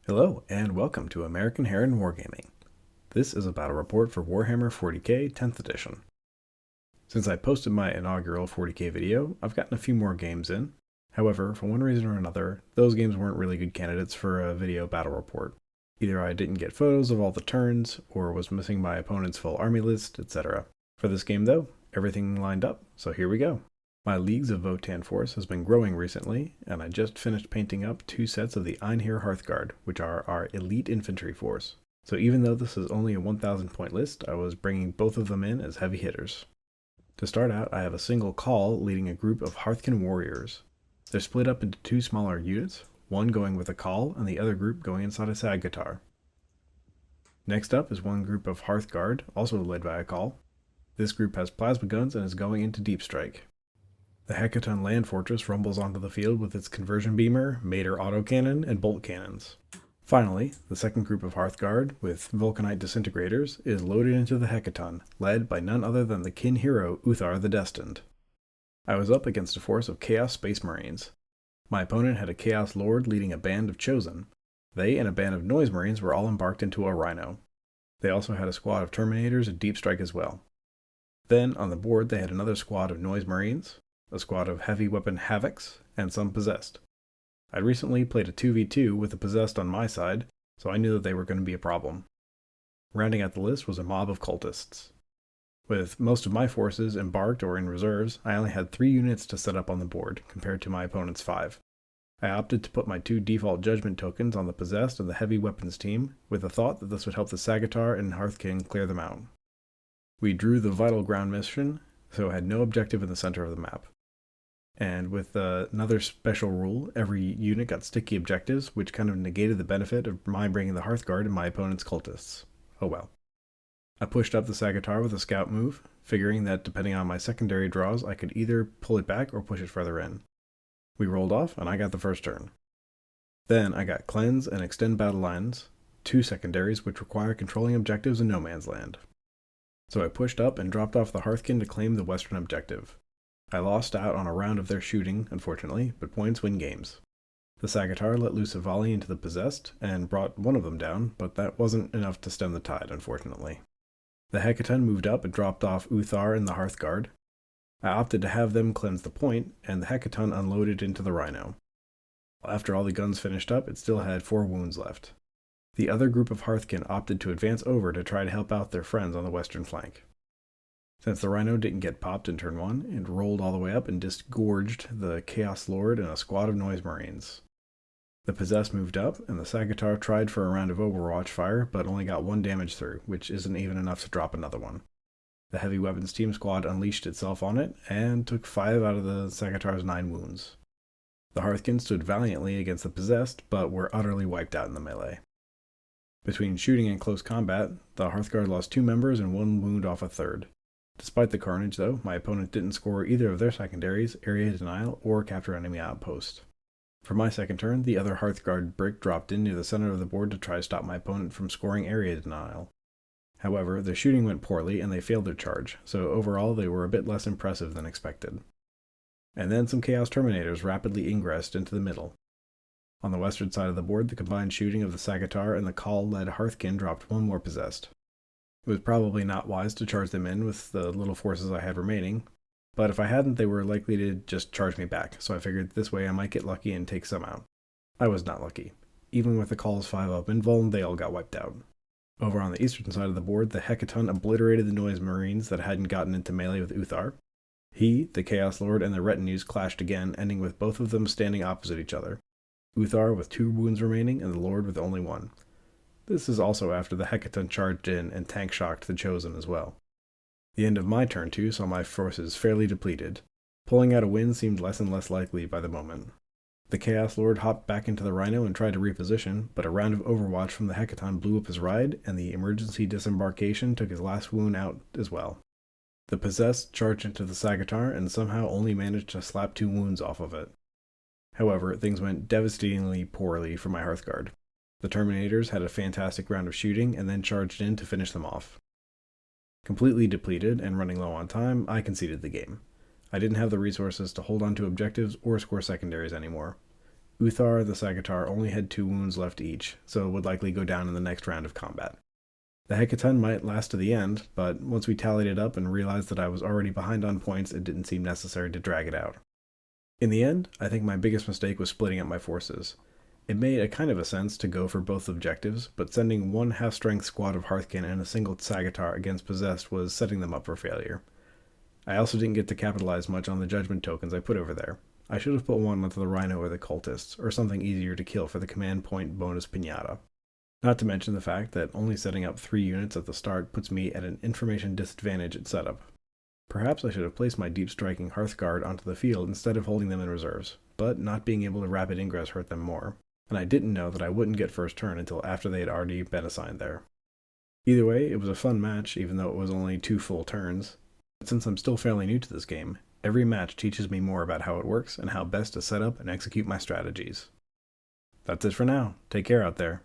Hello, and welcome to American Heron Wargaming. This is a battle report for Warhammer 40k 10th edition. Since I posted my inaugural 40k video, I've gotten a few more games in. However, for one reason or another, those games weren't really good candidates for a video battle report. Either I didn't get photos of all the turns, or was missing my opponent's full army list, etc. For this game though, everything lined up, so here we go. My Leagues of Votann force has been growing recently, and I just finished painting up 2 sets of the Einherjar Hearthguard, which are our elite infantry force. So even though this is only a 1,000 point list, I was bringing both of them in as heavy hitters. To start out, I have a single call leading a group of Hearthkin warriors. They're split up into 2 smaller units, one going with a call and the other group going inside a Sagittar. Next up is one group of Hearthguard, also led by a call. This group has plasma guns and is going into deep strike. The Hecaton land fortress rumbles onto the field with its conversion beamer, Mater autocannon, and bolt cannons. Finally, the second group of Hearthguard, with Vulcanite disintegrators, is loaded into the Hecaton, led by none other than the kin hero Uthar the Destined. I was up against a force of Chaos Space Marines. My opponent had a Chaos Lord leading a band of Chosen. They and a band of Noise Marines were all embarked into a Rhino. They also had a squad of Terminators and Deep Strike as well. Then, on the board, they had another squad of Noise Marines, a squad of heavy weapon Havocs, and some Possessed. I'd recently played a 2v2 with the Possessed on my side, so I knew that they were going to be a problem. Rounding out the list was a mob of Cultists. With most of my forces embarked or in reserves, I only had 3 units to set up on the board, compared to my opponent's 5. I opted to put my 2 default Judgment tokens on the Possessed and the Heavy Weapons team, with the thought that this would help the Sagittar and Hearthkin clear them out. We drew the Vital Ground mission, so had no objective in the center of the map. And with another special rule, every unit got sticky objectives, which kind of negated the benefit of my bringing the Hearthguard and my opponent's Cultists. Oh well. I pushed up the Sagittar with a scout move, figuring that depending on my secondary draws, I could either pull it back or push it further in. We rolled off, and I got the first turn. Then I got Cleanse and Extend Battle Lines, 2 secondaries which require controlling objectives in no man's land. So I pushed up and dropped off the Hearthkin to claim the western objective. I lost out on a round of their shooting, unfortunately, but points win games. The Sagittar let loose a volley into the Possessed, and brought one of them down, but that wasn't enough to stem the tide, unfortunately. The Hecaton moved up and dropped off Uthar and the Hearthguard. I opted to have them cleanse the point, and the Hecaton unloaded into the Rhino. After all the guns finished up, it still had 4 wounds left. The other group of Hearthkin opted to advance over to try to help out their friends on the western flank. Since the Rhino didn't get popped in turn 1, it rolled all the way up and disgorged the Chaos Lord and a squad of Noise Marines. The Possessed moved up, and the Sagittar tried for a round of Overwatch fire, but only got 1 damage through, which isn't even enough to drop another one. The Heavy Weapons Team squad unleashed itself on it, and took 5 out of the Sagittar's 9 wounds. The Hearthkin stood valiantly against the Possessed, but were utterly wiped out in the melee. Between shooting and close combat, the Hearthguard lost 2 members and 1 wound off a third. Despite the carnage, though, my opponent didn't score either of their secondaries, area denial, or capture enemy outpost. For my second turn, the other Hearthguard brick dropped in near the center of the board to try to stop my opponent from scoring area denial. However, their shooting went poorly and they failed their charge, so overall they were a bit less impressive than expected. And then some Chaos Terminators rapidly ingressed into the middle. On the western side of the board, the combined shooting of the Sagittar and the Call-led Hearthkin dropped 1 more Possessed. It was probably not wise to charge them in with the little forces I had remaining, but if I hadn't, they were likely to just charge me back, so I figured this way I might get lucky and take some out. I was not lucky. Even with the Call's 5 up invuln, they all got wiped out. Over on the eastern side of the board, the Hecaton obliterated the Noise Marines that hadn't gotten into melee with Uthar. He, the Chaos Lord, and the retinues clashed again, ending with both of them standing opposite each other. Uthar with 2 wounds remaining, and the Lord with only 1. This is also after the Hecaton charged in and tank shocked the Chosen as well. The end of my turn 2 saw my forces fairly depleted. Pulling out a win seemed less and less likely by the moment. The Chaos Lord hopped back into the Rhino and tried to reposition, but a round of Overwatch from the Hecaton blew up his ride, and the emergency disembarkation took his last wound out as well. The Possessed charged into the Sagittar and somehow only managed to slap 2 wounds off of it. However, things went devastatingly poorly for my Hearthguard. The Terminators had a fantastic round of shooting and then charged in to finish them off. Completely depleted and running low on time, I conceded the game. I didn't have the resources to hold on to objectives or score secondaries anymore. Uthar the Sagitar only had 2 wounds left each, so would likely go down in the next round of combat. The Hecaton might last to the end, but once we tallied it up and realized that I was already behind on points, it didn't seem necessary to drag it out. In the end, I think my biggest mistake was splitting up my forces. It made a kind of a sense to go for both objectives, but sending one half-strength squad of Hearthkin and a single Sagitar against Possessed was setting them up for failure. I also didn't get to capitalize much on the judgment tokens I put over there. I should have put one onto the Rhino or the Cultists, or something easier to kill for the command point bonus pinata. Not to mention the fact that only setting up 3 units at the start puts me at an information disadvantage at setup. Perhaps I should have placed my deep striking Hearthguard onto the field instead of holding them in reserves, but not being able to rapid ingress hurt them more, and I didn't know that I wouldn't get first turn until after they had already been assigned there. Either way, it was a fun match, even though it was only 2 full turns. But since I'm still fairly new to this game, every match teaches me more about how it works and how best to set up and execute my strategies. That's it for now. Take care out there.